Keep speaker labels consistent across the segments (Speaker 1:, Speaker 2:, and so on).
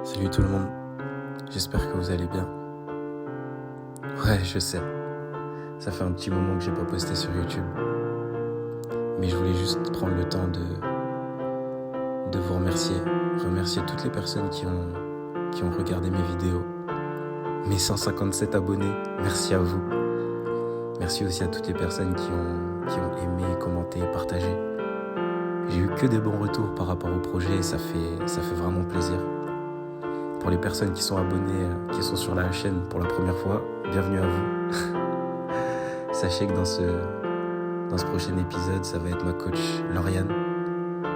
Speaker 1: Salut tout le monde, j'espère que vous allez bien. Ouais, je sais, ça fait un petit moment que j'ai pas posté sur YouTube. Mais je voulais juste prendre le temps de vous remercier toutes les personnes qui ont regardé mes vidéos. Mes 157 abonnés, merci à vous. Merci aussi à toutes les personnes qui ont aimé, commenté, partagé. J'ai eu que des bons retours par rapport au projet et ça fait vraiment plaisir. Pour les personnes qui sont abonnées, qui sont sur la chaîne pour la première fois, bienvenue à vous. Sachez que dans ce prochain épisode, ça va être ma coach Lauriane.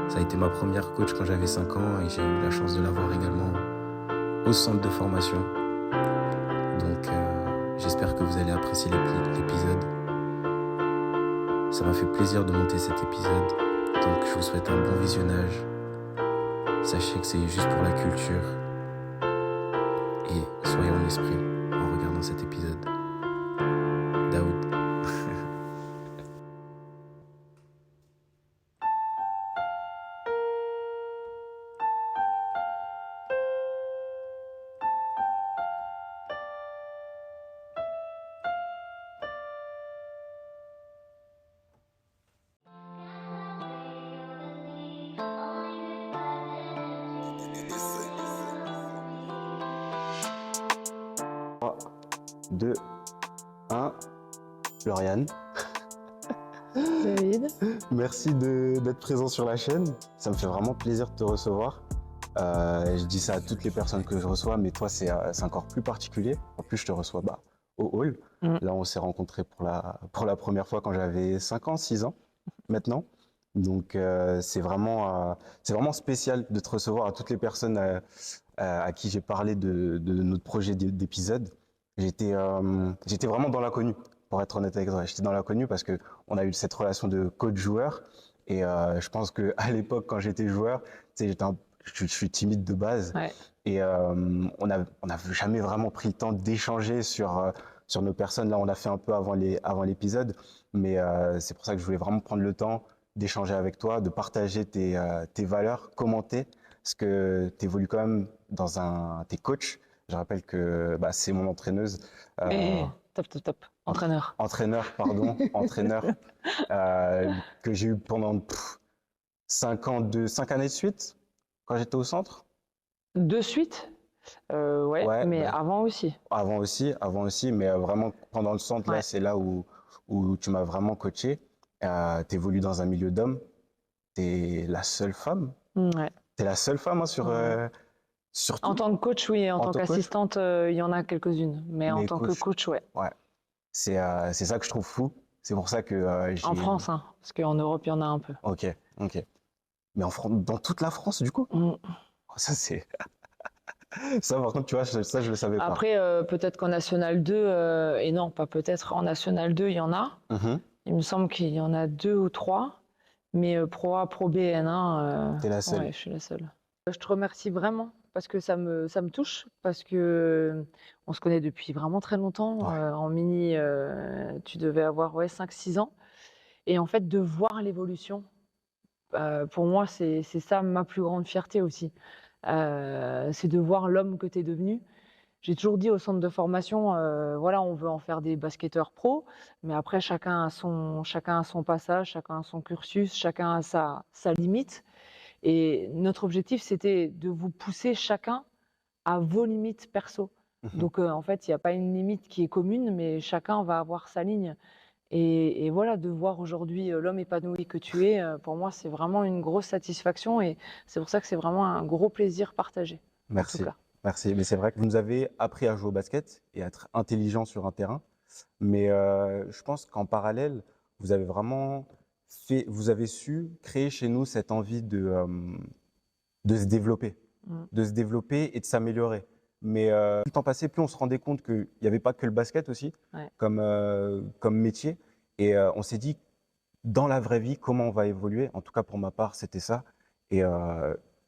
Speaker 1: Ça a été ma première coach quand j'avais 5 ans et j'ai eu la chance de l'avoir également au centre de formation. Donc j'espère que vous allez apprécier l'épisode. Ça m'a fait plaisir de monter cet épisode. Donc je vous souhaite un bon visionnage. Sachez que c'est juste pour la culture. Et soyez en esprit en regardant cet épisode. Daoud. Deux, un, Lauriane.
Speaker 2: David.
Speaker 1: Merci d'être présent sur la chaîne. Ça me fait vraiment plaisir de te recevoir. Je dis ça à toutes les personnes que je reçois, mais toi, c'est encore plus particulier. En plus, je te reçois au hall. Là, on s'est rencontrés pour la première fois quand j'avais 5 ans, 6 ans maintenant. Donc, c'est vraiment spécial de te recevoir. À toutes les personnes à qui j'ai parlé de notre projet d'épisode. J'étais vraiment dans l'inconnu, pour être honnête avec toi. J'étais dans l'inconnu parce qu'on a eu cette relation de coach-joueur. Et je pense qu'à l'époque, quand j'étais joueur, je suis timide de base.
Speaker 2: Ouais.
Speaker 1: Et on n'a jamais vraiment pris le temps d'échanger sur nos personnes. Là, on l'a fait un peu avant l'épisode. Mais c'est pour ça que je voulais vraiment prendre le temps d'échanger avec toi, de partager tes valeurs, commenter. Parce que tu évolues quand même t'es coach. Je rappelle que c'est mon entraîneuse.
Speaker 2: Top. Entraîneur.
Speaker 1: Entraîneur, que j'ai eu pendant 5 années de suite, quand j'étais au centre.
Speaker 2: De suite ouais, mais avant aussi.
Speaker 1: Avant aussi, mais vraiment pendant le centre, là, c'est là où tu m'as vraiment coaché. T'évolues dans un milieu d'hommes. T'es la seule femme.
Speaker 2: Ouais.
Speaker 1: T'es la seule femme sur
Speaker 2: En tant que coach, oui. En tant qu'assistante, il y en a quelques-unes. Mais en tant que coach, ouais.
Speaker 1: Ouais. C'est ça que je trouve fou. C'est pour ça que
Speaker 2: En France, hein, parce qu'en Europe, il y en a un peu.
Speaker 1: Ok. Mais dans toute la France, du coup Ça, c'est... Ça, par contre, tu vois, ça, je le savais pas.
Speaker 2: Après, peut-être qu'en National 2, et non, pas peut-être, en National 2, il y en a. Il me semble qu'il y en a 2 ou 3. Mais Pro A, Pro B, N1,
Speaker 1: t'es la seule.
Speaker 2: Ouais, je suis la seule. Je te remercie vraiment parce que ça me touche, parce que on se connaît depuis vraiment très longtemps.
Speaker 1: Ouais.
Speaker 2: En mini, tu devais avoir 5-6 ans. Et en fait, de voir l'évolution, pour moi, c'est ça ma plus grande fierté aussi. C'est de voir l'homme que tu es devenu. J'ai toujours dit au centre de formation, voilà, on veut en faire des basketteurs pro, mais après, chacun a son passage, chacun a son cursus, chacun a sa limite. Et notre objectif, c'était de vous pousser chacun à vos limites perso. Donc, en fait, il n'y a pas une limite qui est commune, mais chacun va avoir sa ligne. Et voilà, de voir aujourd'hui l'homme épanoui que tu es, pour moi, c'est vraiment une grosse satisfaction. Et c'est pour ça que c'est vraiment un gros plaisir partagé.
Speaker 1: Merci.
Speaker 2: En tout cas.
Speaker 1: Merci. Mais c'est vrai que vous nous avez appris à jouer au basket et à être intelligent sur un terrain. Mais je pense qu'en parallèle, vous avez su créer chez nous cette envie de se développer, et de s'améliorer. Mais plus le temps passait, plus on se rendait compte qu'il n'y avait pas que le basket aussi comme métier. Et on s'est dit, dans la vraie vie, comment on va évoluer. En tout cas, pour ma part, c'était ça. Et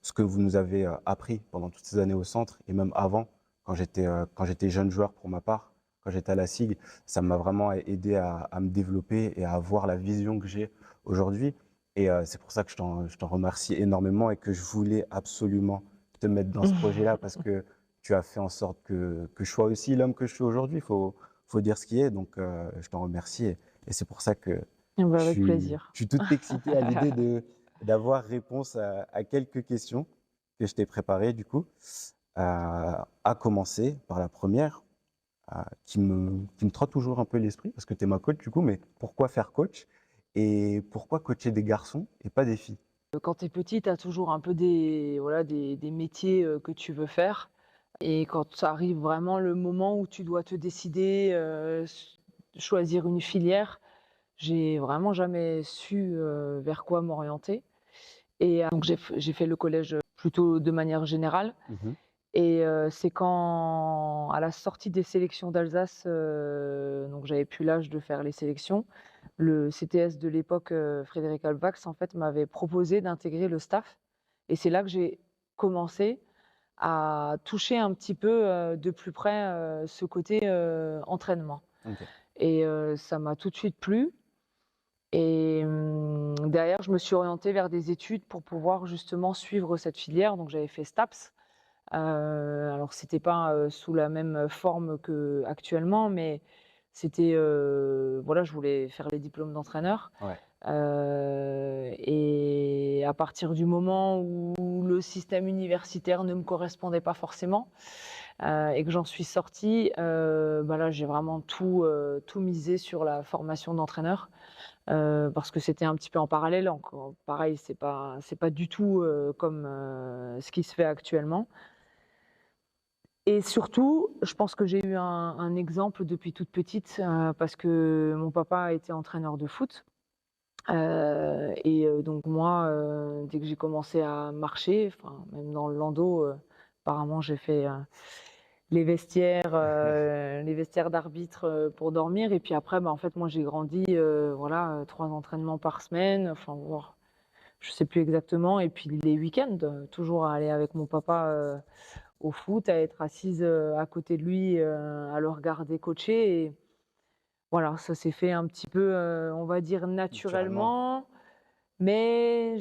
Speaker 1: ce que vous nous avez appris pendant toutes ces années au centre, et même avant, quand j'étais jeune joueur pour ma part, quand j'étais à la SIG, ça m'a vraiment aidé à me développer et à avoir la vision que j'ai aujourd'hui. Et c'est pour ça que je t'en remercie énormément et que je voulais absolument
Speaker 3: te mettre dans ce projet-là parce que tu as fait en sorte que je sois aussi l'homme que je suis aujourd'hui. Faut dire ce qui est. Donc, je t'en remercie. Et c'est pour ça que
Speaker 2: Bah,
Speaker 3: je
Speaker 2: avec
Speaker 3: suis,
Speaker 2: plaisir.
Speaker 3: je suis tout excité à l'idée d'avoir réponse à quelques questions que je t'ai préparées, du coup. À commencer par la première, qui me trotte toujours un peu l'esprit, parce que tu es ma coach, du coup, mais pourquoi faire coach? Et pourquoi coacher des garçons et pas des filles?
Speaker 2: Quand tu es petit, tu as toujours un peu voilà, des métiers que tu veux faire. Et quand ça arrive vraiment le moment où tu dois te décider, choisir une filière, j'ai vraiment jamais su vers quoi m'orienter. Et donc j'ai fait le collège plutôt de manière générale.
Speaker 3: Mhm.
Speaker 2: Et c'est quand, à la sortie des sélections d'Alsace, donc j'avais plus l'âge de faire les sélections, le CTS de l'époque, Frédéric Albax, en fait, m'avait proposé d'intégrer le staff. Et c'est là que j'ai commencé à toucher un petit peu de plus près ce côté entraînement.
Speaker 3: Ok.
Speaker 2: Et ça m'a tout de suite plu. Et derrière, je me suis orientée vers des études pour pouvoir justement suivre cette filière. Donc j'avais fait STAPS. Alors c'était pas sous la même forme qu'actuellement, mais c'était voilà, je voulais faire les diplômes d'entraîneur.
Speaker 3: Ouais.
Speaker 2: Et à partir du moment où le système universitaire ne me correspondait pas forcément, et que j'en suis sortie, bah là j'ai vraiment tout misé sur la formation d'entraîneur. Parce que c'était un petit peu en parallèle. Encore pareil, c'est pas du tout comme ce qui se fait actuellement. Et surtout, je pense que j'ai eu un exemple depuis toute petite, parce que mon papa a été entraîneur de foot. Et donc moi, dès que j'ai commencé à marcher, enfin même dans le landau, apparemment j'ai fait les vestiaires d'arbitre pour dormir. Et puis après, bah, en fait, moi j'ai grandi, voilà, 3 entraînements par semaine, enfin voire je sais plus exactement. Et puis les week-ends, toujours à aller avec mon papa au foot, à être assise à côté de lui, à le regarder coacher. Et voilà, ça s'est fait un petit peu, on va dire
Speaker 3: Naturellement.
Speaker 2: naturellement. Mais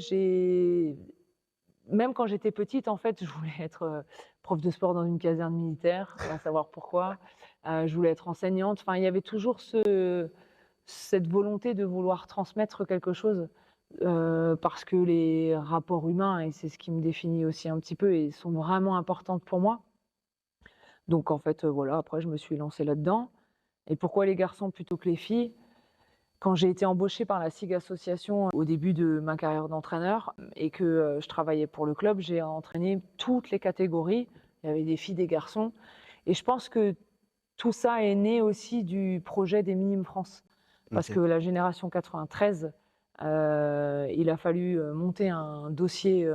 Speaker 2: même quand j'étais petite, en fait, je voulais être prof de sport dans une caserne militaire, va savoir pourquoi. Je voulais être enseignante. Enfin, il y avait toujours cette volonté de vouloir transmettre quelque chose, parce que les rapports humains, et c'est ce qui me définit aussi un petit peu, et sont vraiment importantes pour moi. Donc en fait, voilà, après je me suis lancée là-dedans. Et pourquoi les garçons plutôt que les filles? Quand j'ai été embauchée par la SIG Association au début de ma carrière d'entraîneur et que je travaillais pour le club, j'ai entraîné toutes les catégories. Il y avait des filles, des garçons. Et je pense que tout ça est né aussi du projet des Minimes France. Parce
Speaker 3: Ok.
Speaker 2: que la génération 93, il a fallu monter un dossier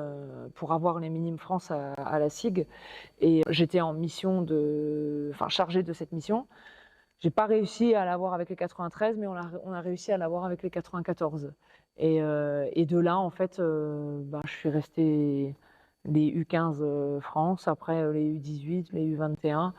Speaker 2: pour avoir les Minimes France à la SIG. Et j'étais en mission enfin chargée de cette mission. J'ai pas réussi à l'avoir avec les 93, mais on a réussi à l'avoir avec les 94. Et de là, en fait, bah, je suis restée les U15 France, après les U18, les U21.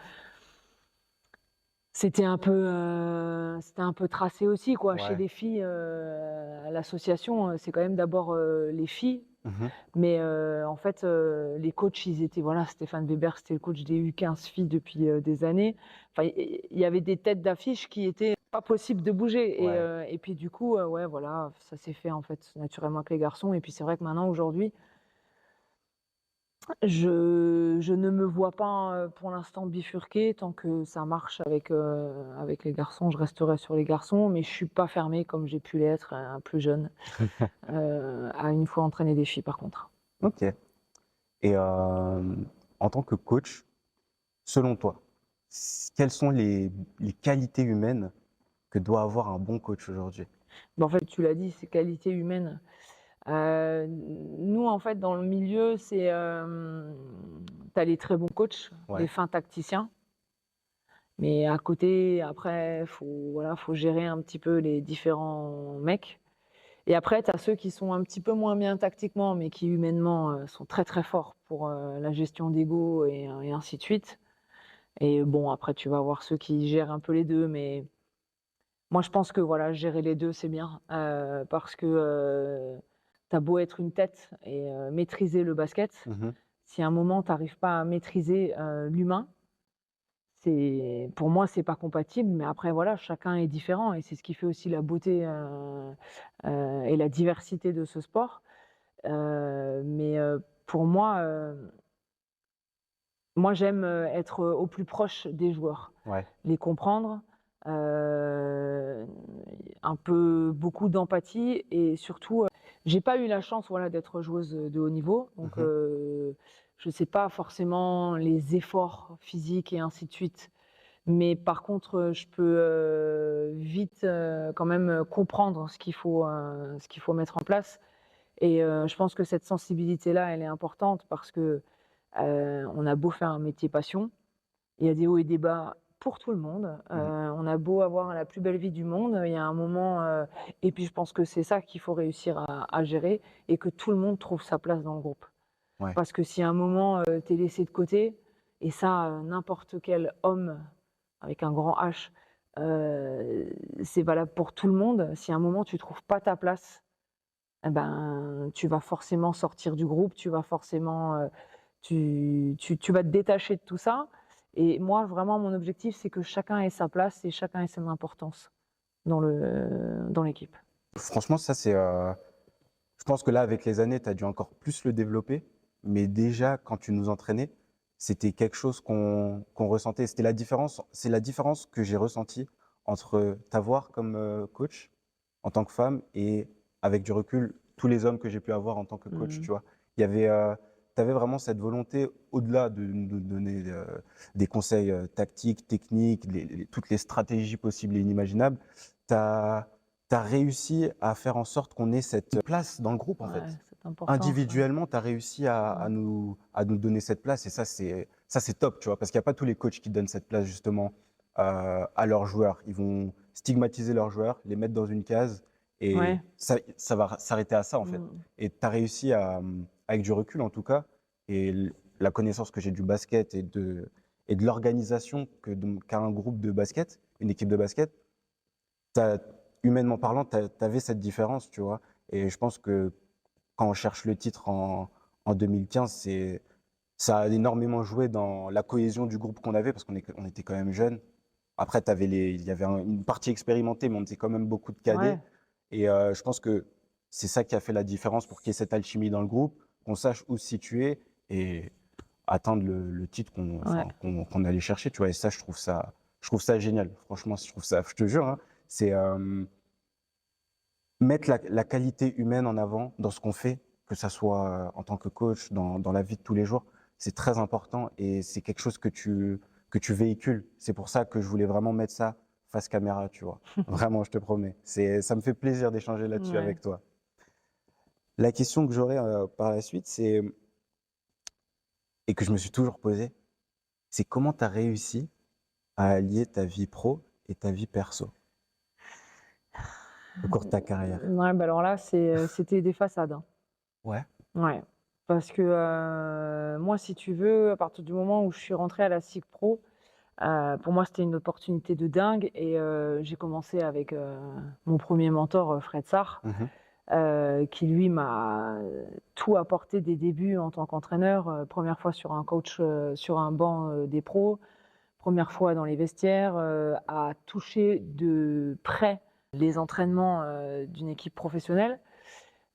Speaker 2: C'était un peu tracé aussi, quoi. Chez
Speaker 3: Ouais.
Speaker 2: les filles, à l'association, c'est quand même d'abord les filles.
Speaker 3: Mhm.
Speaker 2: Mais en fait, les coachs, ils étaient, voilà, Stéphane Weber, c'était le coach des U15 filles depuis des années. Enfin, il y avait des têtes d'affiche qui étaient pas possibles de bouger.
Speaker 3: Ouais.
Speaker 2: Et puis du coup, ouais, voilà, ça s'est fait en fait naturellement avec les garçons. Et puis c'est vrai que maintenant, aujourd'hui, je ne me vois pas pour l'instant bifurquer. Tant que ça marche avec les garçons, je resterai sur les garçons. Mais je suis pas fermée comme j'ai pu l'être plus jeune, à une fois entraîner des filles par contre.
Speaker 3: Ok. Et en tant que coach, selon toi, quelles sont les qualités humaines que doit avoir un bon coach aujourd'hui?
Speaker 2: En fait, tu l'as dit, c'est qualité humaine. Nous, en fait, dans le milieu, tu as les très bons coachs, les
Speaker 3: Ouais.
Speaker 2: fins tacticiens. Mais à côté, après, voilà, faut gérer un petit peu les différents mecs. Et après, tu as ceux qui sont un petit peu moins bien tactiquement, mais qui humainement sont très très forts pour la gestion d'ego et ainsi de suite. Et bon, après, tu vas avoir ceux qui gèrent un peu les deux, mais moi, je pense que voilà, gérer les deux, c'est bien, parce que tu as beau être une tête et maîtriser le basket,
Speaker 3: Mhm.
Speaker 2: Si à un moment, tu n'arrives pas à maîtriser l'humain, pour moi, c'est pas compatible. Mais après, voilà, chacun est différent et c'est ce qui fait aussi la beauté et la diversité de ce sport. Mais pour moi, j'aime être au plus proche des joueurs,
Speaker 3: Ouais.
Speaker 2: les comprendre, un peu beaucoup d'empathie et surtout, j'ai pas eu la chance, voilà, d'être joueuse de haut niveau, donc
Speaker 3: Mhm.
Speaker 2: je sais pas forcément les efforts physiques et ainsi de suite. Mais par contre, je peux vite quand même comprendre ce qu'il faut mettre en place. Et je pense que cette sensibilité-là, elle est importante parce que on a beau faire un métier passion, il y a des hauts et des bas pour tout le monde.
Speaker 3: Mhm.
Speaker 2: On a beau avoir la plus belle vie du monde, il y a un moment, et puis je pense que c'est ça qu'il faut réussir à gérer et que tout le monde trouve sa place dans le groupe.
Speaker 3: Ouais.
Speaker 2: Parce que si à un moment, tu es laissé de côté, et ça, n'importe quel homme avec un grand H, c'est valable pour tout le monde. Si à un moment tu trouves pas ta place, eh ben, tu vas forcément sortir du groupe, tu vas forcément, tu vas te détacher de tout ça. Et moi, vraiment, mon objectif, c'est que chacun ait sa place et chacun ait son importance dans l'équipe.
Speaker 3: Franchement, ça, c'est. Je pense que là, avec les années, tu as dû encore plus le développer. Mais déjà, quand tu nous entraînais, c'était quelque chose qu'on ressentait. C'était la différence. C'est la différence que j'ai ressentie entre t'avoir comme coach en tant que femme et, avec du recul, tous les hommes que j'ai pu avoir en tant que coach. Tu vois, il y avait. Tu avais vraiment cette volonté, au-delà de nous donner des conseils tactiques, techniques, toutes les stratégies possibles et inimaginables. Tu as réussi à faire en sorte qu'on ait cette place dans le groupe, en
Speaker 2: Ouais,
Speaker 3: fait.
Speaker 2: cette importance, ouais.
Speaker 3: Individuellement, tu as réussi à nous donner cette place et ça, c'est top, tu vois, parce qu'il n'y a pas tous les coachs qui donnent cette place, justement, à leurs joueurs. Ils vont stigmatiser leurs joueurs, les mettre dans une case et
Speaker 2: Ouais.
Speaker 3: ça va s'arrêter à ça, en fait. Et tu as réussi avec du recul, en tout cas, et la connaissance que j'ai du basket et de l'organisation qu'a un groupe de basket, une équipe de basket, humainement parlant, tu avais cette différence, tu vois. Et je pense que quand on cherche le titre en 2015, ça a énormément joué dans la cohésion du groupe qu'on avait, parce on était quand même jeunes. Après, il y avait une partie expérimentée, mais on était quand même beaucoup de cadets.
Speaker 2: Ouais.
Speaker 3: Et je pense que c'est ça qui a fait la différence pour qu'il y ait cette alchimie dans le groupe, qu'on sache où se situer et atteindre le titre
Speaker 2: Ouais.
Speaker 3: qu'on allait chercher, tu vois. Et ça, je trouve ça génial. Franchement, je te jure, hein, c'est mettre la qualité humaine en avant dans ce qu'on fait, que ça soit en tant que coach, dans la vie de tous les jours, c'est très important et c'est quelque chose que tu véhicules. C'est pour ça que je voulais vraiment mettre ça face caméra, tu vois. Vraiment, je te promets. Ça me fait plaisir d'échanger là-dessus
Speaker 2: Ouais.
Speaker 3: avec toi. La question que j'aurais par la suite, et que je me suis toujours posée, c'est comment tu as réussi à allier ta vie pro et ta vie perso au cours de ta carrière?
Speaker 2: Ouais, bah alors là, c'était des façades, hein.
Speaker 3: Ouais.
Speaker 2: Ouais. Parce que moi, si tu veux, à partir du moment où je suis rentrée à la SIG Pro, pour moi, c'était une opportunité de dingue et j'ai commencé avec mon premier mentor, Fred Sarr,
Speaker 3: Mhm.
Speaker 2: qui lui m'a tout apporté des débuts en tant qu'entraîneur. Première fois sur un coach, sur un banc des pros, première fois dans les vestiaires, à toucher de près les entraînements d'une équipe professionnelle.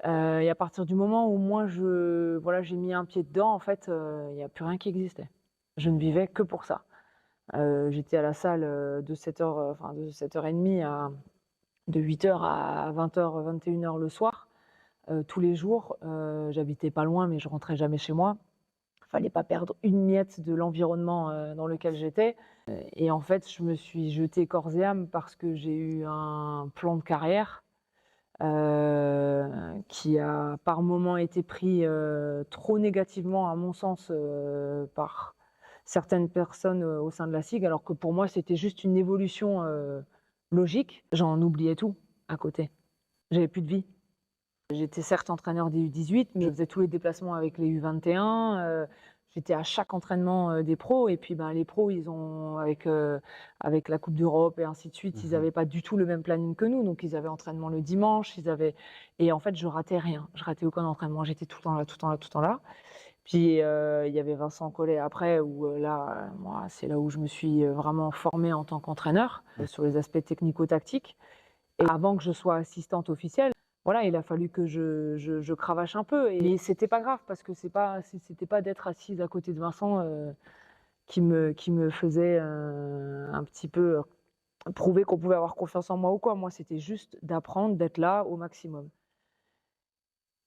Speaker 2: Et à partir du moment où moi j'ai mis un pied dedans, en fait, il n'y a plus rien qui existait. Je ne vivais que pour ça. J'étais à la salle de 7h, enfin de 7h30 de 8h à 20h, 21h le soir, tous les jours. J'habitais pas loin, mais je rentrais jamais chez moi. Fallait pas perdre une miette de l'environnement dans lequel j'étais. Et en fait, je me suis jetée corps et âme parce que j'ai eu un plan de carrière qui a par moments été pris trop négativement, à mon sens, par certaines personnes au sein de la SIG, alors que pour moi, c'était juste une évolution logique. J'en oubliais tout à côté. J'avais plus de vie. J'étais certes entraîneur des U18, mais je faisais tous les déplacements avec les U21. J'étais à chaque entraînement des pros. Et puis les pros, ils ont, avec la Coupe d'Europe et ainsi de suite, ils n'avaient pas du tout le même planning que nous. Donc ils avaient entraînement le dimanche. Et en fait, je ratais rien. Je ratais aucun entraînement. J'étais tout le temps là, tout le temps là, tout le temps là. Puis il y avait Vincent Collet après, où là, moi, c'est là où je me suis vraiment formée en tant qu'entraîneur sur les aspects technico-tactiques. Et avant que je sois assistante officielle, voilà, il a fallu que je cravache un peu. Et c'était pas grave parce que c'était pas d'être assise à côté de Vincent qui me faisait un petit peu prouver qu'on pouvait avoir confiance en moi ou quoi. Moi, c'était juste d'apprendre, d'être là au maximum.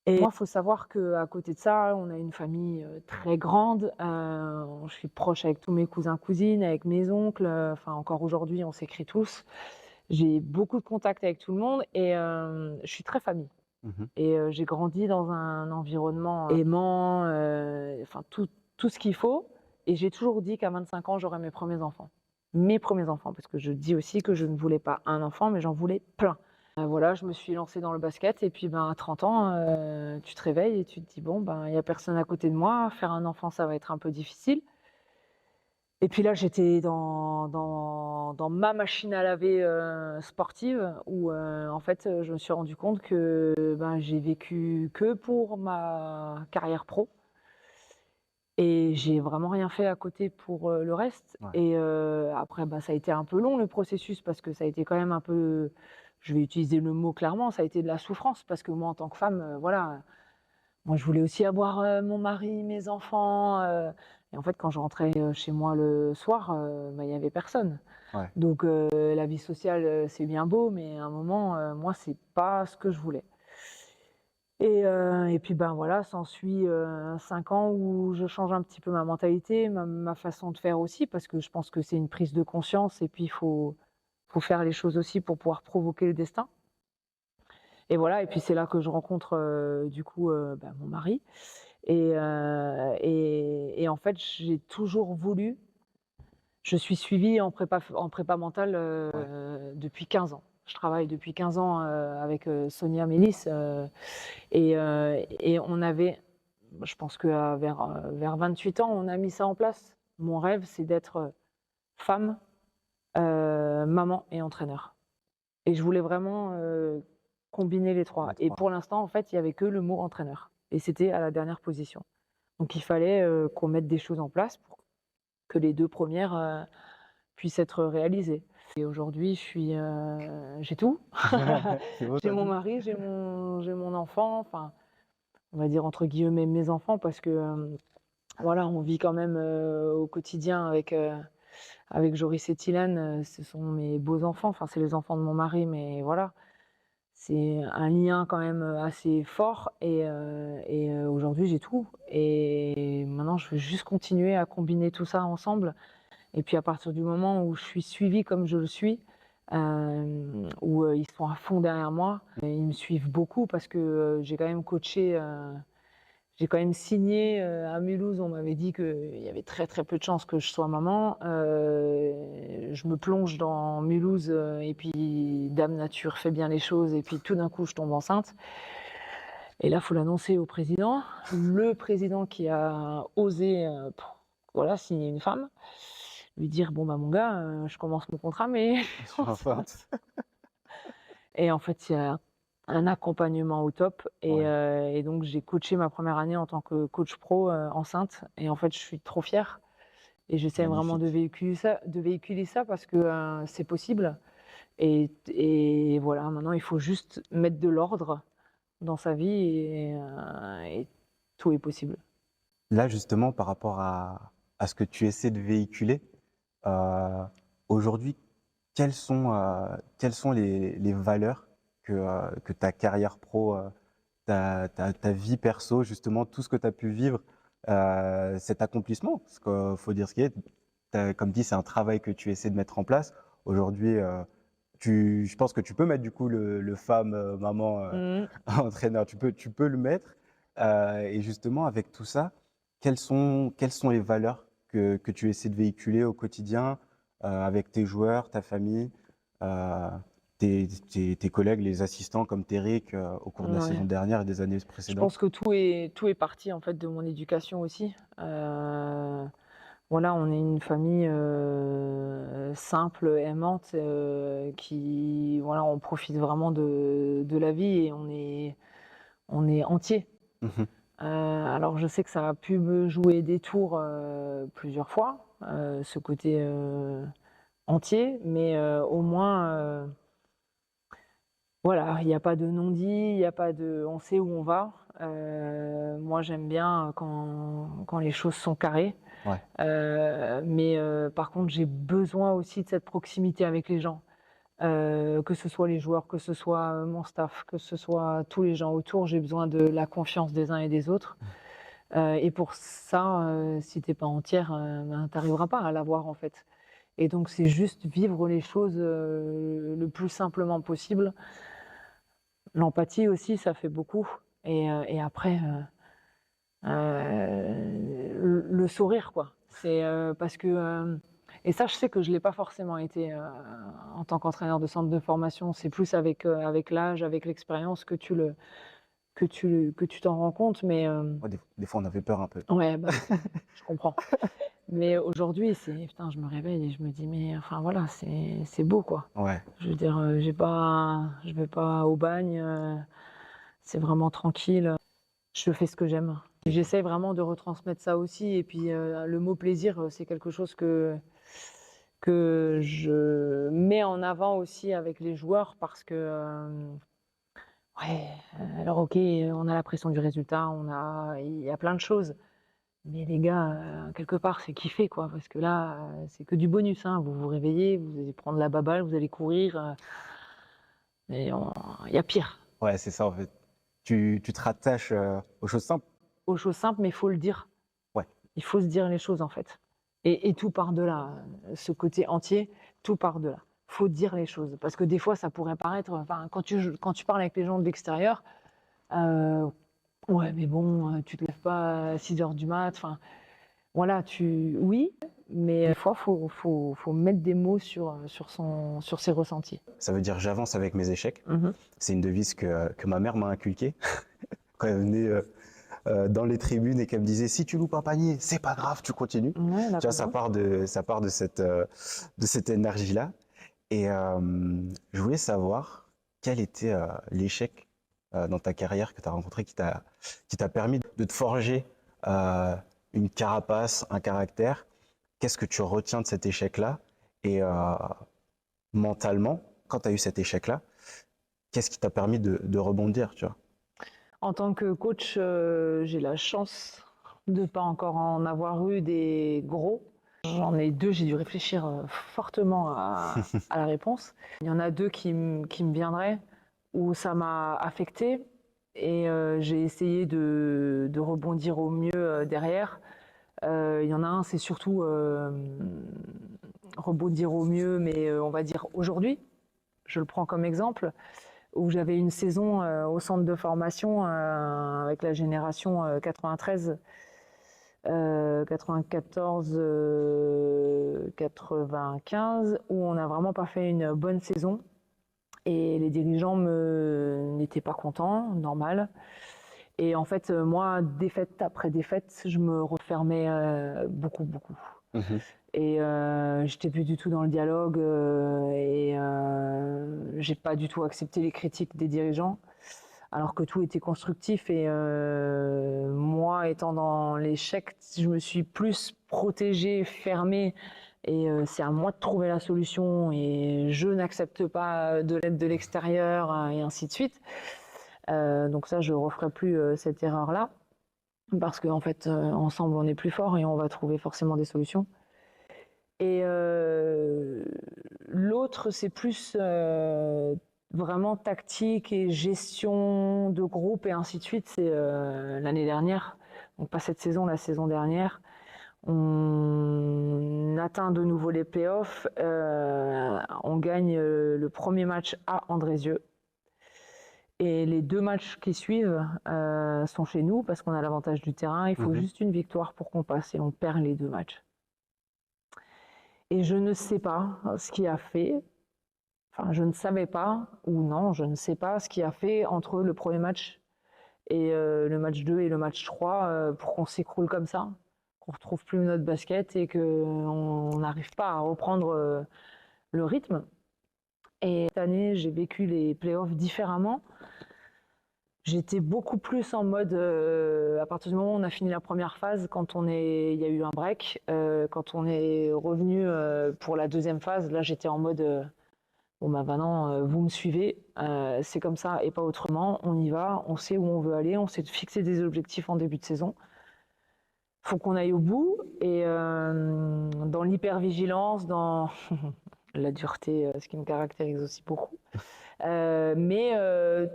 Speaker 2: Et moi, il faut savoir qu'à côté de ça, on a une famille très grande. Je suis proche avec tous mes cousins, cousines, avec mes oncles. Enfin, encore aujourd'hui, on s'écrit tous. J'ai beaucoup de contacts avec tout le monde et je suis très famille.
Speaker 3: Mhm.
Speaker 2: Et j'ai grandi dans un environnement aimant, enfin tout ce qu'il faut. Et j'ai toujours dit qu'à 25 ans, j'aurais mes premiers enfants. Mes premiers enfants, parce que je dis aussi que je ne voulais pas un enfant, mais j'en voulais plein. Voilà, je me suis lancée dans le basket et puis à 30 ans, tu te réveilles et tu te dis bon, il n'y a personne à côté de moi, faire un enfant, ça va être un peu difficile. Et puis là, j'étais dans ma machine à laver sportive où en fait, je me suis rendu compte que j'ai vécu que pour ma carrière pro et j'ai vraiment rien fait à côté pour le reste.
Speaker 3: Ouais.
Speaker 2: Et après, ça a été un peu long le processus parce que ça a été quand même un peu, je vais utiliser le mot clairement, ça a été de la souffrance parce que moi, en tant que femme, voilà, moi, je voulais aussi avoir mon mari, mes enfants. Et en fait, quand je rentrais chez moi le soir, il n'y avait personne.
Speaker 3: Ouais.
Speaker 2: Donc, la vie sociale, c'est bien beau, mais à un moment, moi, c'est pas ce que je voulais. Et puis, voilà, s'ensuit 5 ans où je change un petit peu ma mentalité, ma façon de faire aussi, parce que je pense que c'est une prise de conscience et puis il faut faire les choses aussi pour pouvoir provoquer le destin. Et voilà, et puis c'est là que je rencontre du coup mon mari. Et en fait, j'ai toujours voulu. Je suis suivie en prépa mentale
Speaker 3: Ouais.
Speaker 2: depuis 15 ans. Je travaille depuis 15 ans avec Sonia Mélis et on avait, je pense que vers 28 ans, on a mis ça en place. Mon rêve, c'est d'être femme, maman et entraîneur. Et je voulais vraiment combiner les trois.
Speaker 3: Les
Speaker 2: Et
Speaker 3: trois.
Speaker 2: pour l'instant, en fait, il n'y avait que le mot entraîneur. Et c'était à la dernière position. Donc il fallait qu'on mette des choses en place pour que les 2 premières puissent être réalisées. Et aujourd'hui, j'ai tout.
Speaker 3: C'est beau
Speaker 2: J'ai
Speaker 3: ça.
Speaker 2: mon mari, j'ai mon enfant, enfin, on va dire entre guillemets «mes enfants» parce que voilà, on vit quand même au quotidien avec Joris et Tylane, ce sont mes beaux enfants, enfin c'est les enfants de mon mari, mais voilà. C'est un lien quand même assez fort et aujourd'hui j'ai tout et maintenant je veux juste continuer à combiner tout ça ensemble et puis à partir du moment où je suis suivie comme je le suis, où ils sont à fond derrière moi, ils me suivent beaucoup parce que j'ai quand même coaché, j'ai quand même signé à Mulhouse, on m'avait dit qu'il y avait très très peu de chances que je sois maman. Je me plonge dans Mulhouse et puis Dame Nature fait bien les choses et puis tout d'un coup je tombe enceinte. Et là, il faut l'annoncer au président. Le président qui a osé voilà, signer une femme, lui dire bon mon gars, je commence mon contrat mais
Speaker 3: Je suis enceinte.
Speaker 2: et en fait il y a un accompagnement au top
Speaker 3: Ouais.
Speaker 2: et donc j'ai coaché ma première année en tant que coach pro enceinte et en fait je suis trop fière et j'essaie vraiment de
Speaker 3: Magnifique.
Speaker 2: véhiculer ça parce que c'est possible et voilà, maintenant il faut juste mettre de l'ordre dans sa vie et tout est possible.
Speaker 3: Là, justement, par rapport à ce que tu essaies de véhiculer, aujourd'hui, quelles sont les valeurs que ta carrière pro, ta vie perso, justement, tout ce que tu as pu vivre, cet accomplissement, parce qu'il faut dire ce qui est, comme dit, c'est un travail que tu essaies de mettre en place. Aujourd'hui, je pense que tu peux mettre du coup le femme, maman,
Speaker 2: Mmh.
Speaker 3: entraîneur, tu peux le mettre. Et justement, avec tout ça, quelles sont les valeurs que tu essaies de véhiculer au quotidien avec tes joueurs, ta famille, euh, tes collègues, les assistants comme Terric au cours de la
Speaker 2: Ouais.
Speaker 3: saison dernière et des années
Speaker 2: Je
Speaker 3: précédentes?
Speaker 2: pense que tout est parti en fait de mon éducation aussi. Voilà, on est une famille simple, aimante, qui voilà, on profite vraiment de la vie et on est entier.
Speaker 3: Mhm.
Speaker 2: Alors je sais que ça a pu me jouer des tours plusieurs fois, ce côté entier, mais au moins, voilà, il n'y a pas de non-dit, il n'y a pas de, on sait où on va. Moi j'aime bien quand les choses sont carrées.
Speaker 3: Ouais.
Speaker 2: Mais par contre, j'ai besoin aussi de cette proximité avec les gens. Que ce soit les joueurs, que ce soit mon staff, que ce soit tous les gens autour, j'ai besoin de la confiance des uns et des autres. Et pour ça, si t'es pas entière, ben, t'arriveras pas à l'avoir en fait. Et donc c'est juste vivre les choses le plus simplement possible. L'empathie aussi, ça fait beaucoup. Et après, le sourire, quoi. C'est parce que et ça, je sais que je l'ai pas forcément été en tant qu'entraîneur de centre de formation. C'est plus avec l'âge, avec l'expérience que tu t'en rends compte. Mais
Speaker 3: Ouais, des fois, on avait peur un peu.
Speaker 2: ouais, bah, je comprends. Mais aujourd'hui, c'est putain, je me réveille et je me dis mais enfin voilà, c'est beau quoi.
Speaker 3: Ouais,
Speaker 2: Je veux dire, je vais pas au bagne. C'est vraiment tranquille. Je fais ce que j'aime. J'essaie vraiment de retransmettre ça aussi. Et puis le mot plaisir, c'est quelque chose que je mets en avant aussi avec les joueurs parce que, ouais, alors ok, on a la pression du résultat, il y a plein de choses. Mais les gars, quelque part, c'est kiffer, quoi. Parce que là, c'est que du bonus, hein. Vous vous réveillez, vous allez prendre la baballe, vous allez courir. Il y a pire.
Speaker 3: ouais, c'est ça en fait. Tu te rattaches aux choses simples.
Speaker 2: Aux choses simples, mais il faut le dire.
Speaker 3: Ouais.
Speaker 2: Il faut se dire les choses, en fait. Et tout part de là. Ce côté entier, tout part de là. Il faut dire les choses. Parce que des fois, ça pourrait paraître. Enfin, quand tu parles avec les gens de l'extérieur, ouais, mais bon, tu te lèves pas à 6 heures du mat. Enfin, voilà, oui, mais des fois, faut mettre des mots sur ses ressentis.
Speaker 3: Ça veut dire j'avance avec mes échecs.
Speaker 2: Mhm.
Speaker 3: C'est une devise que ma mère m'a inculquée quand elle venait dans les tribunes et qu'elle me disait si tu loupes un panier, c'est pas grave, tu continues.
Speaker 2: Ouais,
Speaker 3: Tu vois, ça part de cette énergie-là. Et je voulais savoir quel était l'échec dans ta carrière que tu as rencontré qui t'a permis de te forger une carapace, un caractère. Qu'est-ce que tu retiens de cet échec-là? Et mentalement, quand tu as eu cet échec-là, qu'est-ce qui t'a permis de rebondir, tu vois?
Speaker 2: En tant que coach, j'ai la chance de ne pas encore en avoir eu des gros. J'en ai deux, j'ai dû réfléchir fortement à la réponse. Il y en a deux qui me viendraient, où ça m'a affecté et j'ai essayé de rebondir au mieux derrière. Il y en a un, c'est surtout rebondir au mieux, mais on va dire aujourd'hui. Je le prends comme exemple, où j'avais une saison au centre de formation avec la génération 93, 94, 95, où on n'a vraiment pas fait une bonne saison. Et les dirigeants n'étaient pas contents, normal. Et en fait, moi, défaite après défaite, je me refermais beaucoup, beaucoup.
Speaker 3: Mhm.
Speaker 2: Et j'étais plus du tout dans le dialogue et j'ai pas du tout accepté les critiques des dirigeants, alors que tout était constructif. Et moi, étant dans l'échec, je me suis plus protégée, fermée. Et c'est à moi de trouver la solution. Et je n'accepte pas de l'aide de l'extérieur et ainsi de suite. Donc ça, je referai plus cette erreur-là, parce qu'en fait, ensemble, on est plus fort et on va trouver forcément des solutions. Et l'autre, c'est plus vraiment tactique et gestion de groupe et ainsi de suite. C'est l'année dernière, donc pas cette saison, la saison dernière. On atteint de nouveau les playoffs. On gagne le premier match à Andrézieux. Et les deux matchs qui suivent sont chez nous parce qu'on a l'avantage du terrain. Il faut juste une victoire pour qu'on passe et on perd les deux matchs. Et je ne sais pas ce qui a fait, enfin je ne savais pas, ou non, je ne sais pas ce qui a fait entre le premier match et le match 2 et le match 3 pour qu'on s'écroule comme ça, qu'on ne retrouve plus notre basket et qu'on n'arrive pas à reprendre le rythme. Et cette année, j'ai vécu les playoffs différemment. J'étais beaucoup plus en mode, à partir du moment où on a fini la première phase, il y a eu un break, quand on est revenu pour la deuxième phase, là j'étais en mode, bon bah maintenant vous me suivez, c'est comme ça et pas autrement, on y va, on sait où on veut aller, on s'est fixé des objectifs en début de saison. Faut qu'on aille au bout et dans l'hypervigilance, dans la dureté, ce qui me caractérise aussi beaucoup. Mais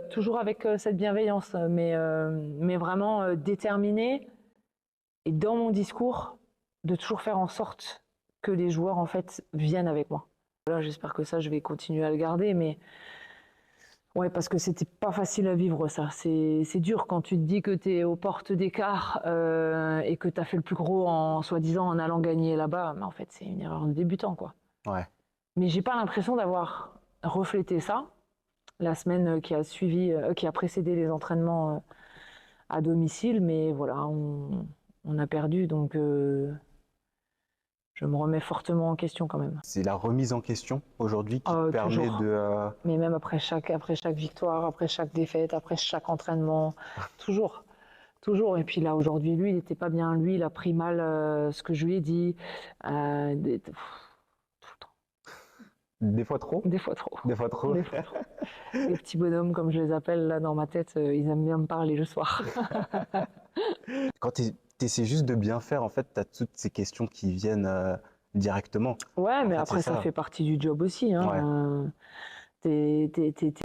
Speaker 2: toujours avec cette bienveillance, mais vraiment déterminée et dans mon discours, de toujours faire en sorte que les joueurs en fait viennent avec moi. Là, j'espère que ça, je vais continuer à le garder, mais ouais, parce que c'était pas facile à vivre ça. C'est dur quand tu te dis que tu es aux portes d'écart et que tu as fait le plus gros en soi-disant en allant gagner là-bas, mais en fait, c'est une erreur de débutant, quoi.
Speaker 3: Ouais.
Speaker 2: Mais j'ai pas l'impression d'avoir reflété ça la semaine qui a suivi, qui a précédé les entraînements à domicile, mais voilà, on a perdu, donc je me remets fortement en question quand même.
Speaker 3: C'est la remise en question aujourd'hui qui te permet
Speaker 2: Toujours.
Speaker 3: de...
Speaker 2: Mais même après chaque victoire, après chaque défaite, après chaque entraînement, toujours. Toujours. Et puis là, aujourd'hui, lui, il n'était pas bien. Lui, il a pris mal ce que je lui ai dit. Tout le temps.
Speaker 3: Des fois trop?
Speaker 2: Des fois trop.
Speaker 3: Des fois trop.
Speaker 2: Des fois trop. Les petits bonhommes, comme je les appelle là dans ma tête, ils aiment bien me parler le soir.
Speaker 3: Quand tu essaies juste de bien faire, en fait, tu as toutes ces questions qui viennent directement.
Speaker 2: Ouais, mais
Speaker 3: fait,
Speaker 2: après,
Speaker 3: c'est
Speaker 2: ça
Speaker 3: ça.
Speaker 2: fait partie du job aussi. Hein. T'es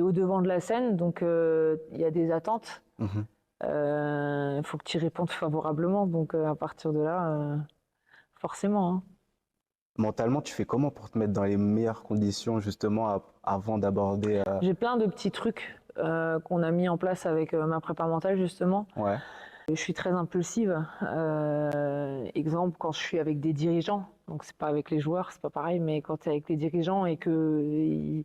Speaker 2: au devant de la scène, donc il y a des attentes.
Speaker 3: Mhm.
Speaker 2: Faut que tu y répondes favorablement, donc à partir de là, forcément. Hein.
Speaker 3: Mentalement, tu fais comment pour te mettre dans les meilleures conditions, justement, avant d'aborder...
Speaker 2: J'ai plein de petits trucs qu'on a mis en place avec ma prépa mentale, justement.
Speaker 3: Ouais.
Speaker 2: Je suis très impulsive. Exemple, quand je suis avec des dirigeants, donc c'est pas avec les joueurs, c'est pas pareil, mais quand tu es avec les dirigeants et que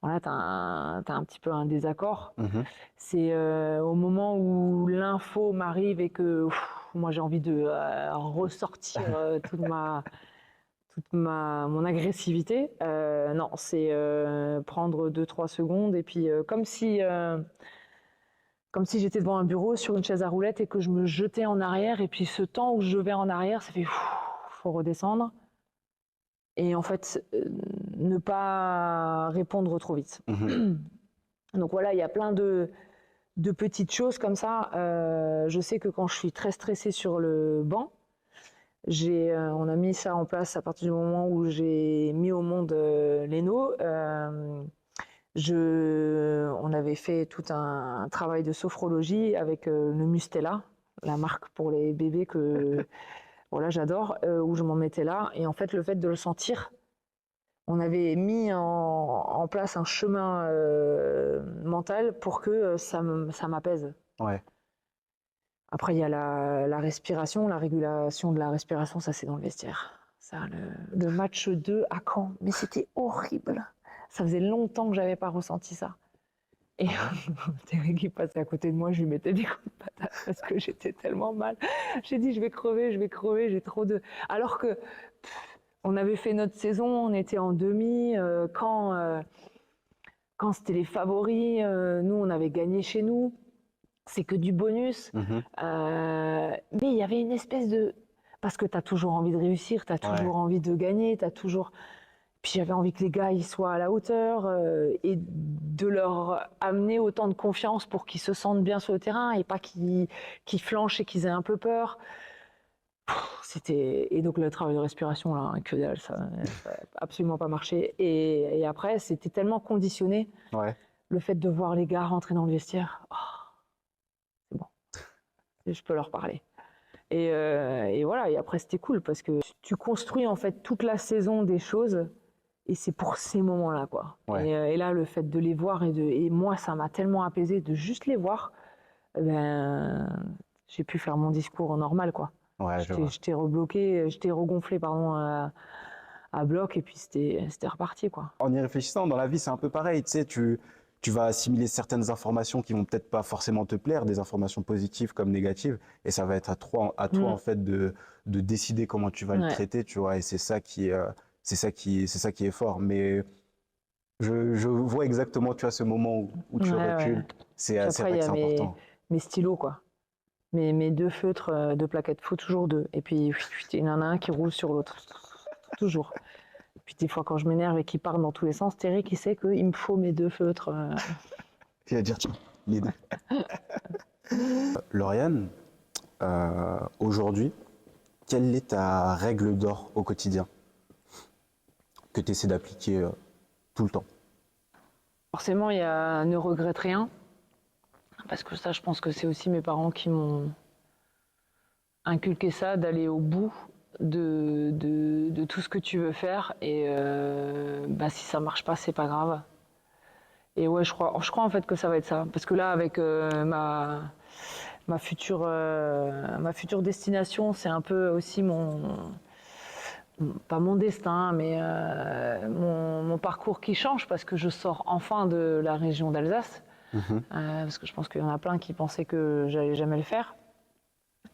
Speaker 2: voilà, tu as un petit peu un désaccord,
Speaker 3: Mhm.
Speaker 2: c'est au moment où l'info m'arrive et que moi j'ai envie de ressortir mon agressivité. Non, c'est prendre 2-3 secondes et puis comme si j'étais devant un bureau sur une chaise à roulettes et que je me jetais en arrière. Et puis ce temps où je vais en arrière, ça fait faut redescendre. Et en fait, ne pas répondre trop vite.
Speaker 3: Mhm.
Speaker 2: Donc voilà, il y a plein de petites choses comme ça. Je sais que quand je suis très stressée sur le banc, on a mis ça en place à partir du moment où j'ai mis au monde Leno. On avait fait tout un travail de sophrologie avec le Mustela, la marque pour les bébés que voilà, j'adore, où je m'en mettais là. Et en fait, le fait de le sentir, on avait mis en place un chemin mental pour que ça m'apaise.
Speaker 3: Ouais.
Speaker 2: Après, il y a la respiration, la régulation de la respiration, ça c'est dans le vestiaire. Ça, le match 2 à Caen, mais c'était horrible. Ça faisait longtemps que j'avais pas ressenti ça. Et Terry qui passait à côté de moi, je lui mettais des coups de patate parce que j'étais tellement mal. J'ai dit, je vais crever, j'ai trop de... Alors que on avait fait notre saison, on était en demi, quand c'était les favoris, nous on avait gagné chez nous, c'est que du bonus.
Speaker 3: Mhm.
Speaker 2: Mais il y avait une espèce de... Parce que tu as toujours envie de réussir, tu as toujours envie de gagner, tu as toujours... Puis j'avais envie que les gars ils soient à la hauteur et de leur amener autant de confiance pour qu'ils se sentent bien sur le terrain et pas qu'ils flanchent et qu'ils aient un peu peur. Et donc le travail de respiration là, que dalle, ça n'a absolument pas marché. Et après c'était tellement conditionné,
Speaker 3: Ouais.
Speaker 2: le fait de voir les gars rentrer dans le vestiaire, c'est bon, je peux leur parler. Et voilà, et après c'était cool parce que tu construis en fait toute la saison des choses. Et c'est pour ces moments-là, quoi.
Speaker 3: Ouais.
Speaker 2: Et là, le fait de les voir et moi, ça m'a tellement apaisé de juste les voir. J'ai pu faire mon discours normal, quoi.
Speaker 3: Ouais,
Speaker 2: J'étais rebloqué, j'étais regonflé, pardon, à bloc, et puis c'était reparti, quoi.
Speaker 3: En y réfléchissant, dans la vie, c'est un peu pareil. Tu sais, tu vas assimiler certaines informations qui vont peut-être pas forcément te plaire, des informations positives comme négatives, et ça va être à toi en fait de décider comment tu vas le traiter, tu vois. Et c'est ça qui est fort. Mais Je vois exactement, tu vois, ce moment où tu
Speaker 2: Ouais,
Speaker 3: recules.
Speaker 2: ouais.
Speaker 3: C'est
Speaker 2: Puis
Speaker 3: c'est
Speaker 2: après,
Speaker 3: vrai
Speaker 2: il y
Speaker 3: que
Speaker 2: a
Speaker 3: c'est important.
Speaker 2: mes stylos, quoi. Mes deux feutres, deux plaquettes, faut toujours deux. Et puis, il y en a un qui roule sur l'autre. Toujours. Puis des fois, quand je m'énerve et qu'il part dans tous les sens, Terry, qui sait qu'il me faut mes deux feutres.
Speaker 3: Tu vas dire, tiens, les deux. Lauriane, aujourd'hui, quelle est ta règle d'or au quotidien que tu essaies d'appliquer tout le temps?
Speaker 2: Forcément, il y a ne regrette rien. Parce que ça, je pense que c'est aussi mes parents qui m'ont inculqué ça, d'aller au bout de tout ce que tu veux faire. Et si ça marche pas, c'est pas grave. Et ouais, je crois en fait que ça va être ça. Parce que là, avec ma future destination, c'est un peu aussi pas mon destin, mais mon parcours qui change parce que je sors enfin de la région d'Alsace. Parce que je pense qu'il y en a plein qui pensaient que j'allais jamais le faire.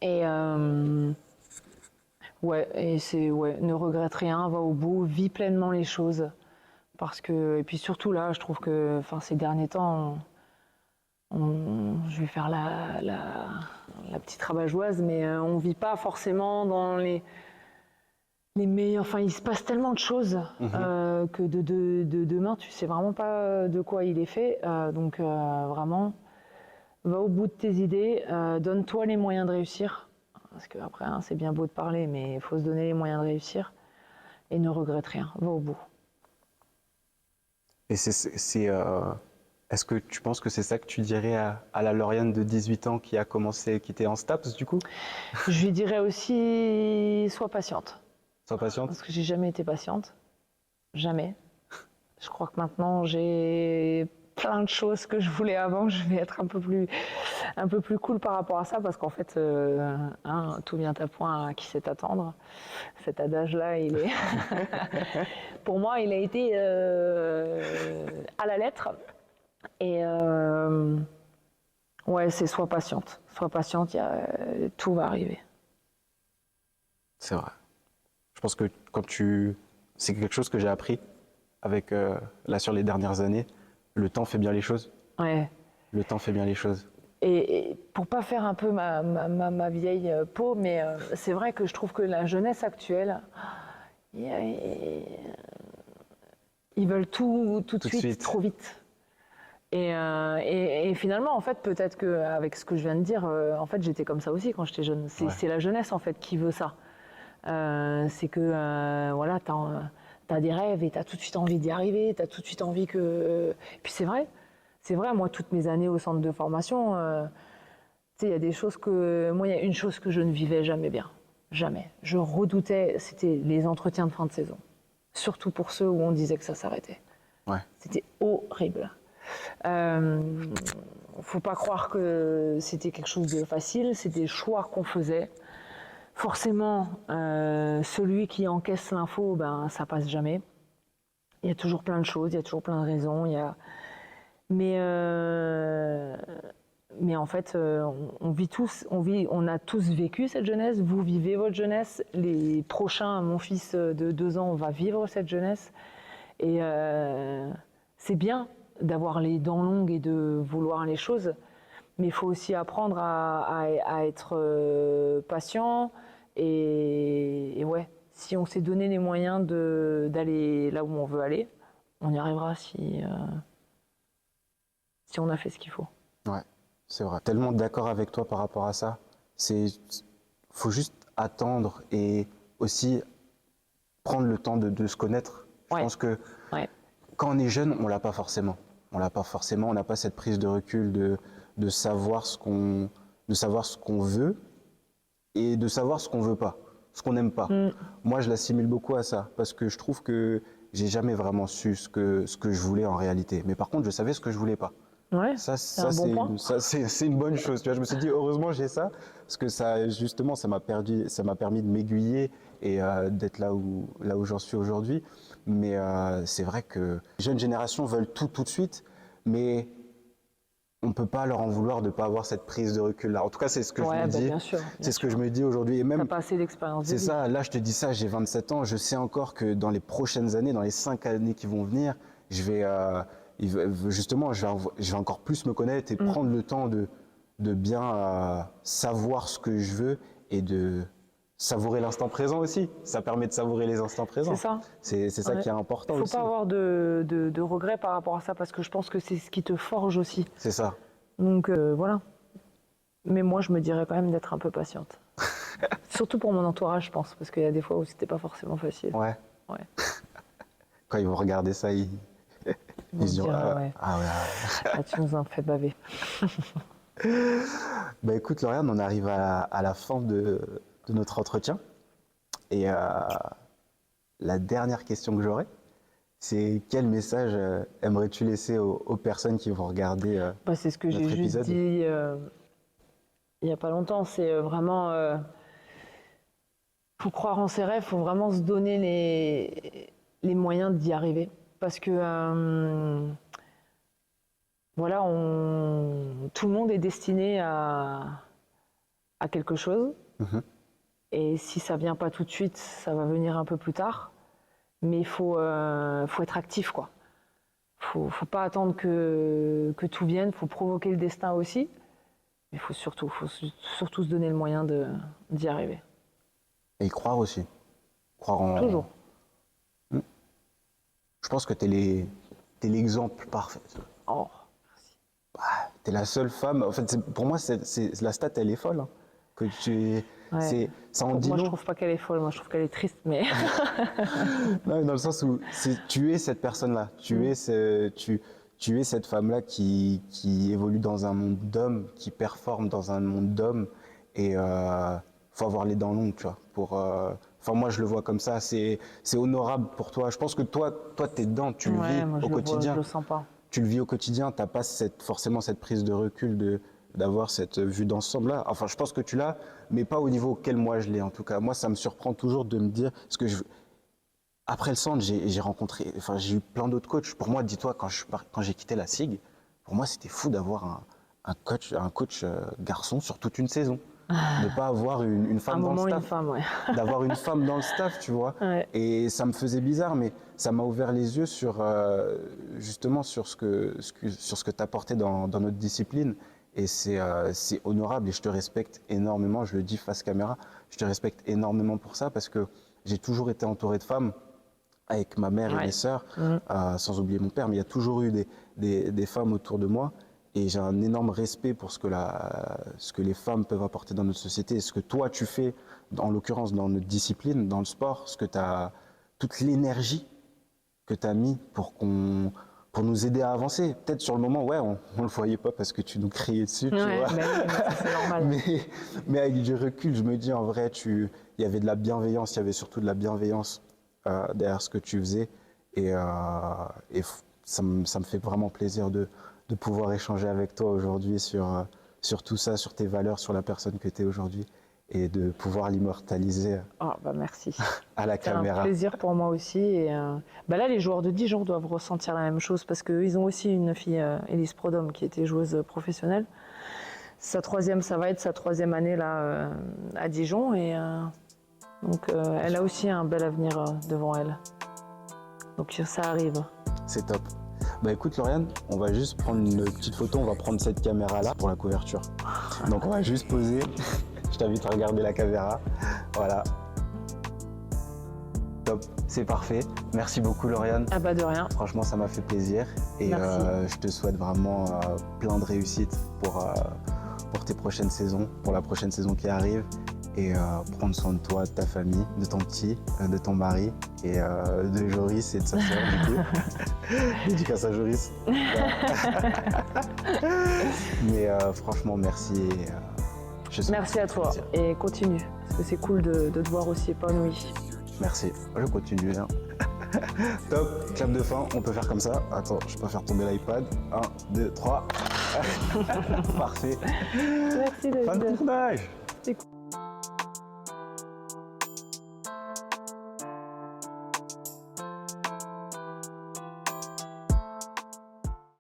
Speaker 2: Et ne regrette rien, va au bout, vis pleinement les choses. Et puis surtout là, je trouve que ces derniers temps, je vais faire la petite rabat-joise, mais on vit pas forcément dans les meilleurs. Enfin, il se passe tellement de choses que de demain, tu sais vraiment pas de quoi il est fait. Donc vraiment, va au bout de tes idées, donne-toi les moyens de réussir. Parce qu'après, c'est bien beau de parler, mais il faut se donner les moyens de réussir. Et ne regrette rien, va au bout.
Speaker 3: Et est-ce que tu penses que c'est ça que tu dirais à la Lauriane de 18 ans qui était en STAPS du coup?
Speaker 2: Je lui dirais aussi, sois patiente.
Speaker 3: Sois patiente.
Speaker 2: Parce que j'ai jamais été patiente. Jamais. Je crois que maintenant, j'ai plein de choses que je voulais avant. Je vais être un peu plus cool par rapport à ça, parce qu'en fait, tout vient à point à qui sait attendre. Cet adage-là, il est pour moi, il a été à la lettre. Et c'est sois patiente. Sois patiente, tout va arriver.
Speaker 3: C'est vrai. Je pense que c'est quelque chose que j'ai appris avec là sur les dernières années. Le temps fait bien les choses.
Speaker 2: Ouais.
Speaker 3: Le temps fait bien les choses.
Speaker 2: Et pour pas faire un peu ma vieille peau, mais c'est vrai que je trouve que la jeunesse actuelle, ils veulent tout de suite, trop vite. Et finalement, en fait, peut-être qu'avec ce que je viens de dire, en fait, j'étais comme ça aussi quand j'étais jeune. C'est la jeunesse, en fait, qui veut ça. C'est que, voilà, t'as des rêves et t'as tout de suite envie d'y arriver, t'as tout de suite envie que... Et puis c'est vrai, moi, toutes mes années au centre de formation, il y a des choses que... Moi, il y a une chose que je ne vivais jamais bien. Jamais. Je redoutais, c'était les entretiens de fin de saison. Surtout pour ceux où on disait que ça s'arrêtait.
Speaker 3: Ouais.
Speaker 2: C'était horrible. Faut pas croire que c'était quelque chose de facile, c'est des choix qu'on faisait. Forcément, celui qui encaisse l'info, ça passe jamais. Il y a toujours plein de choses, il y a toujours plein de raisons. Mais en fait, on a tous vécu cette jeunesse. Vous vivez votre jeunesse. Les prochains, mon fils de 2 ans va vivre cette jeunesse. Et c'est bien d'avoir les dents longues et de vouloir les choses, mais il faut aussi apprendre à être patient. Et ouais, si on s'est donné les moyens d'aller là où on veut aller, on y arrivera si on a fait ce qu'il faut.
Speaker 3: Ouais, c'est vrai. Tellement d'accord avec toi par rapport à ça. Faut juste attendre et aussi prendre le temps de se connaître. Je pense que quand on est jeune, on l'a pas forcément. On n'a pas cette prise de recul de savoir ce qu'on veut et de savoir ce qu'on veut pas, ce qu'on n'aime pas. Moi, je l'assimile beaucoup à ça parce que je trouve que j'ai jamais vraiment su ce que je voulais en réalité. Mais par contre, je savais ce que je voulais pas.
Speaker 2: Ouais,
Speaker 3: c'est une bonne chose. Tu vois, je me suis dit heureusement j'ai ça parce que ça justement ça m'a permis de m'aiguiller et d'être là où j'en suis aujourd'hui. Mais c'est vrai que les jeunes générations veulent tout de suite, mais on peut pas leur en vouloir de pas avoir cette prise de recul là. En tout cas, c'est ce que je me dis.
Speaker 2: Bien sûr,
Speaker 3: c'est ce que je me dis aujourd'hui. Et même
Speaker 2: t'as pas assez d'expérience.
Speaker 3: C'est ça. Là, je te dis ça. J'ai 27 ans. Je sais encore que dans les prochaines années, dans les 5 années qui vont venir, Justement, je vais encore plus me connaître et prendre le temps de bien savoir ce que je veux et de savourer l'instant présent aussi. Ça permet de savourer les instants présents.
Speaker 2: C'est ça.
Speaker 3: C'est ça qui est important
Speaker 2: Faut
Speaker 3: aussi.
Speaker 2: pas avoir de regrets par rapport à ça parce que je pense que c'est ce qui te forge aussi.
Speaker 3: C'est ça.
Speaker 2: Donc voilà. Mais moi, je me dirais quand même d'être un peu patiente. Surtout pour mon entourage, je pense, parce qu'il y a des fois où c'était pas forcément facile.
Speaker 3: Ouais.
Speaker 2: Ouais.
Speaker 3: Quand ils vont regarder ça, ils se diront
Speaker 2: ouais.
Speaker 3: ah ouais.
Speaker 2: Ah, tu nous en fais baver.
Speaker 3: Bah écoute Lauriane, on arrive à la fin de notre entretien. Et la dernière question que j'aurais, c'est quel message aimerais-tu laisser aux personnes qui vont regarder
Speaker 2: C'est ce que j'ai
Speaker 3: notre
Speaker 2: juste
Speaker 3: épisode
Speaker 2: dit il n'y a pas longtemps. C'est vraiment... faut croire en ses rêves, faut vraiment se donner les moyens d'y arriver. Parce que voilà, tout le monde est destiné à quelque chose. Et si ça vient pas tout de suite, ça va venir un peu plus tard. Mais il faut être actif, quoi. Faut pas attendre que tout vienne. Faut provoquer le destin aussi. Mais il faut surtout se donner le moyen d'y arriver.
Speaker 3: Et y croire aussi. Croire en...
Speaker 2: Toujours.
Speaker 3: Je pense que t'es l'exemple parfait.
Speaker 2: Oh.
Speaker 3: T'es la seule femme. En fait, pour moi, la stat, elle est folle. Hein. Que tu
Speaker 2: Ouais.
Speaker 3: ça en dit
Speaker 2: Moi, je
Speaker 3: long.
Speaker 2: trouve pas qu'elle est folle. Moi, je trouve qu'elle est triste, mais...
Speaker 3: Non, dans le sens où tu es cette personne-là. Tu es cette femme-là qui évolue dans un monde d'hommes, qui performe dans un monde d'hommes. Et faut avoir les dents longues, tu vois. Enfin, moi, je le vois comme ça. C'est honorable pour toi. Je pense que toi, t'es dedans. Tu le vis
Speaker 2: moi,
Speaker 3: au quotidien.
Speaker 2: Je le sens pas.
Speaker 3: Tu le vis au quotidien. T'as pas forcément cette prise de recul d'avoir cette vue d'ensemble-là. Enfin, je pense que tu l'as, mais pas au niveau auquel moi je l'ai, en tout cas. Moi, ça me surprend toujours de me dire... Parce que après le centre, j'ai eu plein d'autres coachs. Pour moi, dis-toi, quand j'ai quitté la SIG, pour moi, c'était fou d'avoir un coach garçon sur toute une saison. De pas avoir une femme dans le staff.
Speaker 2: Une femme, ouais.
Speaker 3: D'avoir une femme dans le staff, tu vois.
Speaker 2: Ouais.
Speaker 3: Et ça me faisait bizarre, mais ça m'a ouvert les yeux sur, justement, sur ce que tu apportais dans notre discipline. Et c'est honorable et je te respecte énormément, je le dis face caméra, je te respecte énormément pour ça parce que j'ai toujours été entouré de femmes avec ma mère et mes sœurs, sans oublier mon père, mais il y a toujours eu des femmes autour de moi et j'ai un énorme respect pour ce que les femmes peuvent apporter dans notre société et ce que toi tu fais, en l'occurrence dans notre discipline, dans le sport, toute l'énergie que tu as mis pour nous aider à avancer. Peut-être sur le moment, ouais, on le voyait pas parce que tu nous criais dessus, tu vois.
Speaker 2: C'est normal.
Speaker 3: Mais avec du recul, je me dis en vrai, il y avait de la bienveillance, il y avait surtout de la bienveillance derrière ce que tu faisais. Et ça me fait vraiment plaisir de pouvoir échanger avec toi aujourd'hui sur tout ça, sur tes valeurs, sur la personne que tu es aujourd'hui. Et de pouvoir l'immortaliser
Speaker 2: merci.
Speaker 3: à la caméra.
Speaker 2: C'est un plaisir pour moi aussi. Et, là, les joueurs de Dijon doivent ressentir la même chose parce qu'ils ont aussi une fille, Élise Prodhomme, qui était joueuse professionnelle. Ça va être sa troisième année là, à Dijon. Et donc, elle a aussi un bel avenir devant elle. Donc, ça arrive.
Speaker 3: C'est top. Bah écoute Lauriane, on va juste prendre une petite photo, on va prendre cette caméra-là pour la couverture. Donc on va juste poser. Je t'invite à regarder la caméra. Voilà. Top, c'est parfait. Merci beaucoup Lauriane.
Speaker 2: Ah bah de rien.
Speaker 3: Franchement, ça m'a fait plaisir. Et je te souhaite vraiment plein de réussite pour tes prochaines saisons, pour la prochaine saison qui arrive. Et prendre soin de toi, de ta famille, de ton petit, de ton mari et de Joris et de sa sœur du coup. Dédicace à Joris. Mais franchement, merci.
Speaker 2: Merci à toi et continue, parce que c'est cool de te voir aussi épanoui.
Speaker 3: Merci, je continue. Hein. Top, clap de fin, on peut faire comme ça. Attends, je peux faire tomber l'iPad. 1, 2, 3. Parfait.
Speaker 2: Merci David.
Speaker 3: Fin de tournage.
Speaker 2: C'est cool.